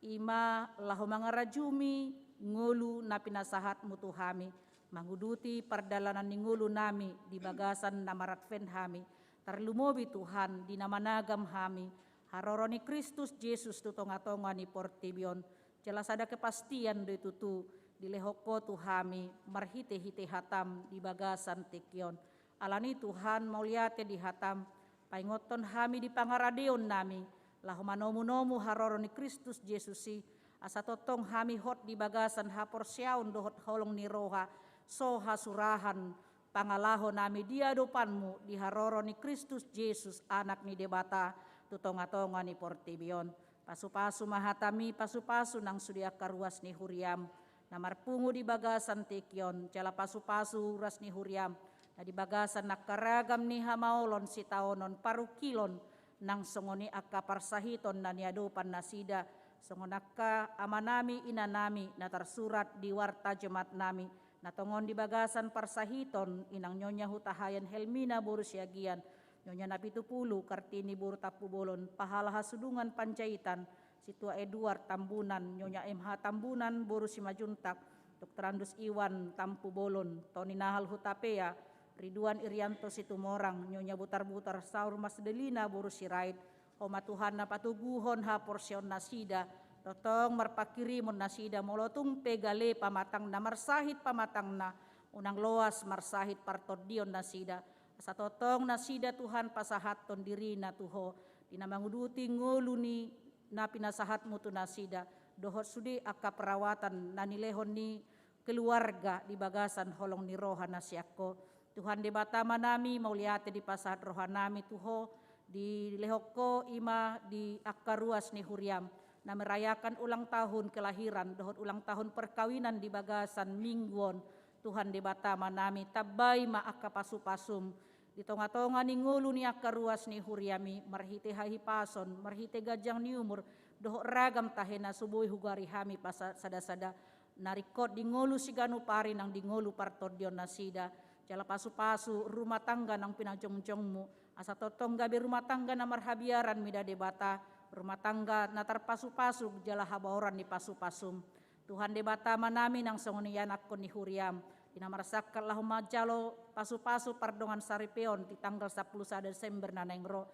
ima lahu mangarajumi ngulu na pinasahat mutu hami manguduti pardalanan ni ngulu nami di bagasan namaratven hami tarlumobi Tuhan di namanagam hami Haroroni Kristus Yesus tu tonga-tonga ni portibion. Jelas ada kepastian do tutu di lehoko Tuhami marhite-hite hatam di bagasan tekion. Alani Tuhan mau liate di hatam paingoton hami di pangaradeon nami. Lahu manomu-nomu haroroni Kristus Yesusi asa totong hami hot di bagasan hapor siaun dohot holong ni roha soha surahan pangalaho nami dia dopanmu di haroroni Kristus Yesus anak ni debata tutonga-tonga ni portibion. Pasu-pasu mahatami pasu-pasu nang sudia karuas ni huriam namar pungu di bagasan tekion cala pasu-pasu ras ni huriam na di bagasan nakaragam ni hamaolon si taonon parukilon nang songoni akka parsahiton na niadopan nasida songonaka amanami inanami na tersurat di warta jemaat nami na tongon di bagasan parsahiton inang nyonya hutahayan Helmina Borusiagian nyonya Napitupulu Kartini Buru Tapubolon pahala hasudungan Pancaitan Situa Edward Tambunan nyonya MH Tambunan Borusi Majuntak Dr. Andus Iwan Tampubolon Tony Nahal Hutapea Ridwan Irianto Situmorang nyonya Butar-Butar Saur Mas Delina Borusi Raid Oma Tuhan na patuguhon ha porsion nasida totong marpakirimun nasida molotung pegale pamatang na marsahit pamatang na unang loas marsahit partodion nasida asa totong nasida Tuhan pasahaton diri na tuho dinamanguduti nguluni na pinasahat mutu nasida dohot sudi akka perawatan na nilehon ni keluarga di bagasan holong ni roha nasiakko Tuhan debata manami mauliate di pasahat roha nami tuho di lehoko ima di akaruas ni huriam na merayakan ulang tahun kelahiran dohot ulang tahun perkawinan di bagasan mingguon Tuhan debata manami tabay maaka pasu-pasum di tonga-tonga ni ngulu ni akaruas ni huriami marhite hahipason marhite gajang ni umur dohot ragam tahena subuhi hugari hami pasada-sada narikot di ngulu siganu pari nang di ngulu partodion nasida jala pasu-pasu rumah tangga nang pinajong-jongmu asa totong gabi rumah tangga na marhabiaran mida debata rumah tangga na tarpasu-pasu jala habaoran ni pasu-pasum Tuhan debata manami nang songoni yanak ko ni huriam dinamarsakal lahu majalo pasu-pasu pardongan saripeon di tanggal 10 Desember na nengro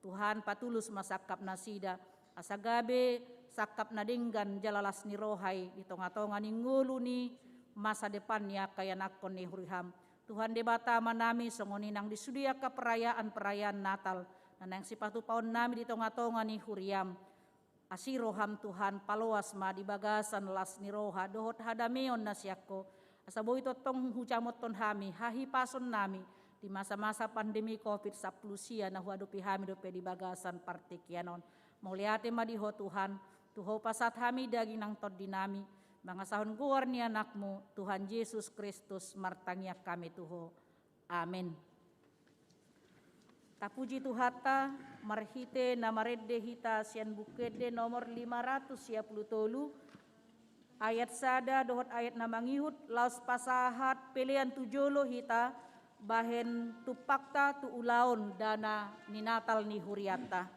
Tuhan patulus masakap nasida asa gabe sakap na dinggan jalalas ni rohai di tonga-tonga ni ngulu ni masa depannya kayanak ko ni huriam Tuhan debata manami songoni nang disudia ka perayaan Natal na nang sipatu paon nami di tonga-tonga ni huriam asiroham Tuhan paloas ma di bagasan las ni roha dohot hadameon nasiakko asaboy totong hucamoton hami hahipason nami di masa-masa pandemi COVID-19 na huadupi hami dope di bagasan partikianon mauliate madiho Tuhan tuho pasat hami daging nang tod dinami mga sahon guar ni anakmu, Tuhan Yesus Kristus, martangyak kami tuho. Amin. Tapuji Tuhata, marhite na maredde hita sian bukede nomor 533, ayat sada dohot ayat na mangihut, laos pasahat pilihan tujolo hita, bahen tupakta tu ulaon dana ni Natal ni huriata.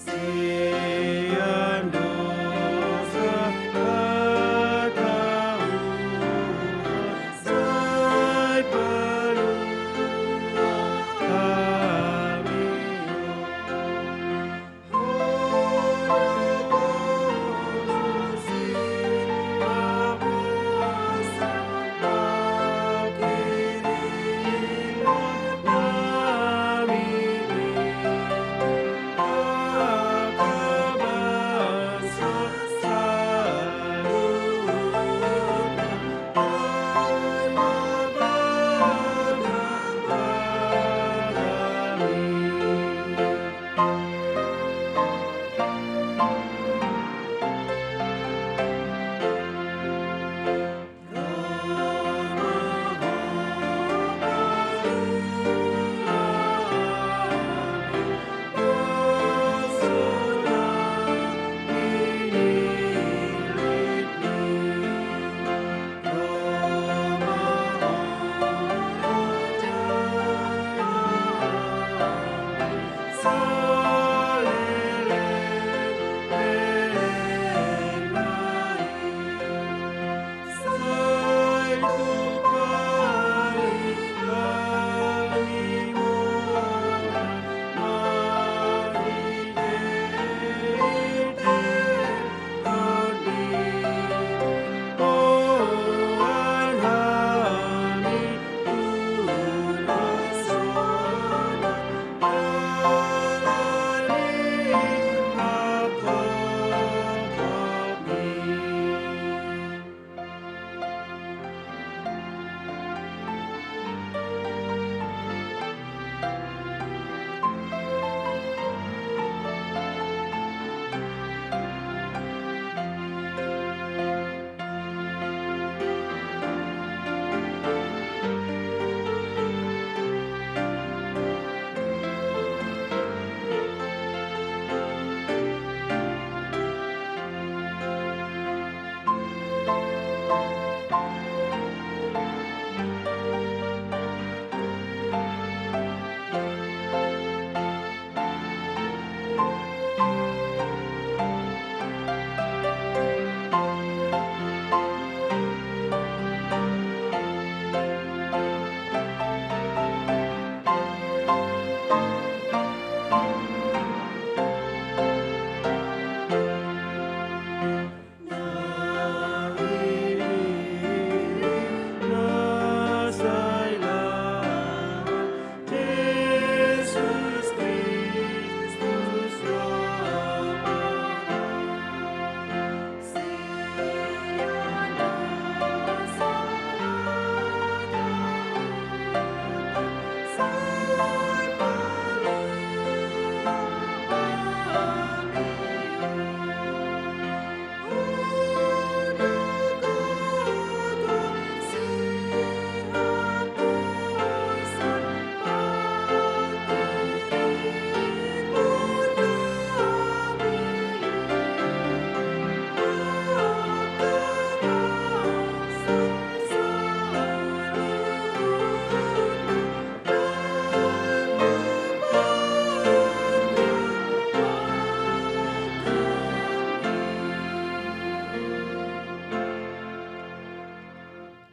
Sia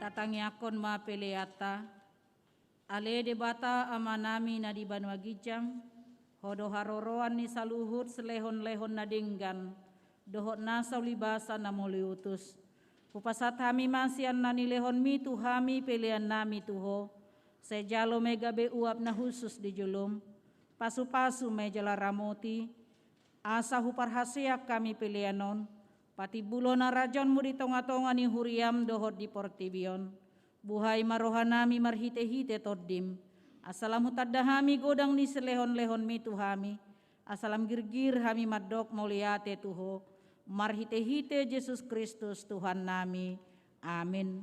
katangiakon ma peleata, ale debata amanami na di Banua Gijang, hodo haroroan ni saluhut selehon-lehon na dinggan, dohot nasau libasa na moliutus. Pupasat hami masian na nilehon mi tuhami pilihan nami tuho, sejalo megabe uap na khusus di julum, pasu-pasu mejala ramoti, asa huparhasiak kami pilihanon, pati bulo na rajonmu di tonga-tonga ni huriam dohot di portibion, buhay marohanami marhite-hite toddim, asalam hutadahami godang ni selehon-lehon mi tuhami, asalam girgir hami madok moliate tuho, marhite-hite Yesus Kristus Tuhan nami. Amin.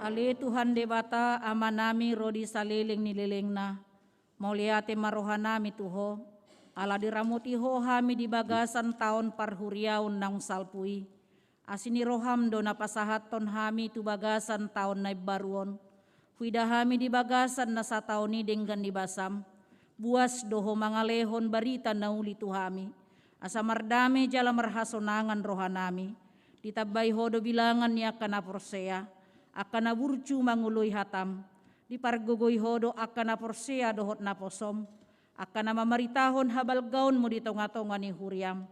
Ale Tuhan debata amanami rodi saliling nililingna, mauliate marohanami tuho, ala diramuti ho hami di bagasan tahun parhuriaun nang salpui, asini roham do napasahaton hami tu bagasan tahun naib baruon, huida hami di bagasan na sa taoni denggan di basam, buas doho mangalehon barita nauli tu hami, asa mardame jala marhasonangan rohanami, ditabay hodo bilangan niya kanaporsea, akan naburcu mangului hatam, di pargogoy hodo akan naporsea dohot naposom, akan namamaritahon habal gaun mo di tonga-tonga ni huriam,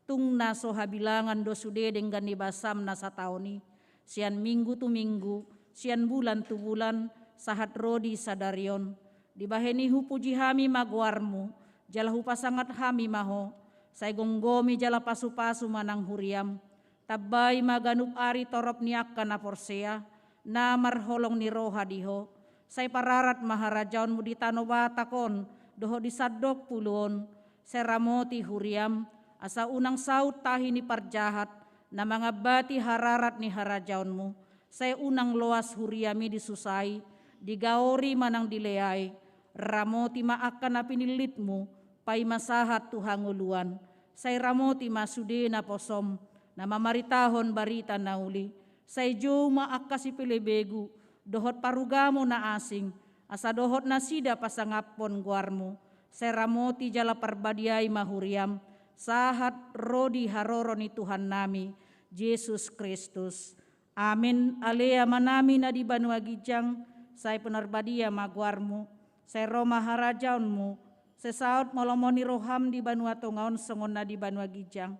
tung naso habilangan do sude denggan ni basam nasa taoni, sian minggu tu minggu, sian bulan tu bulan, sahat rodi sadarion, di baheni hupuji hami magwarmu, jala hupasangat hami maho, say gonggomi jala pasu-pasu manang huriam, tabay maganup ari torop ni akan naporsea, na marholong ni roha diho, say pararat maharajaon mo di tanobatakon, doho di sadok puluon, seramoti huriam, asa unang saut tahi ni parjahat, na mga bati hararat ni harajaon mo, say unang loas huriami di susay, di gaori manang dileay, ramoti maakan na pinilit mo, pay masahat tuhanguluan, say ramoti masude na posom, na mamaritahon barita na uli, say jo maakasi pilibegu, dohot parugamo na asing, asa dohot na sida pasangapon guarmo, say ramoti jala parbadiay mahuriam, sahat rodi haroro ni Tuhan nami, Yesus Kristus. Amin. Alea manami na di Banua Gijang, say penarbadia maguarmo, say Roma harajaonmu, say saut molomoni roham di Banua Tongaon songon na di Banua Gijang,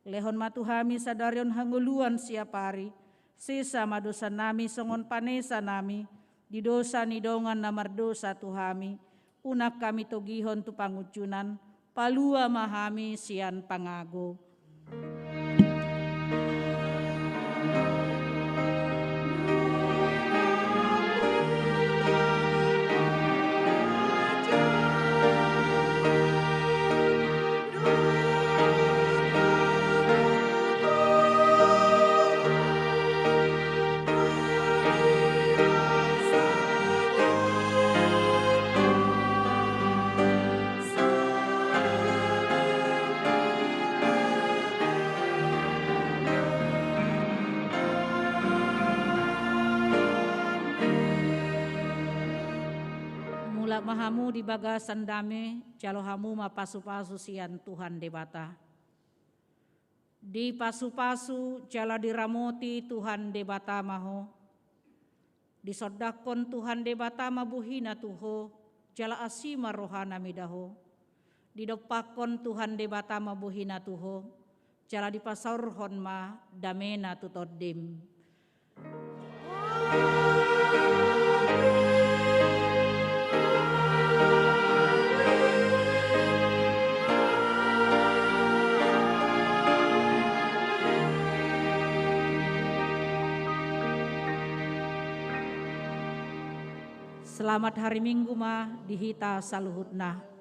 lehon matuhami sadarion hanguluan siapari, sisa madosa nami songon panesa nami, di dosa ni dongan na mardosa tuhami, unak kami togihon tu pangucunan, palua mahami sian pangago. Mahamu di bagasan dame, jalo hamu mapasu-pasu sian Tuhan debata. Di pasu-pasu jala diramoti Tuhan debata maho. Di sodakon Tuhan debata mabuhina tuho, jala asima rohana midaho. Di dopakon Tuhan debata mabuhina tuho, jala di pasaurhon ma damena tutoddim. Selamat hari Minggu ma dihita saluhutna.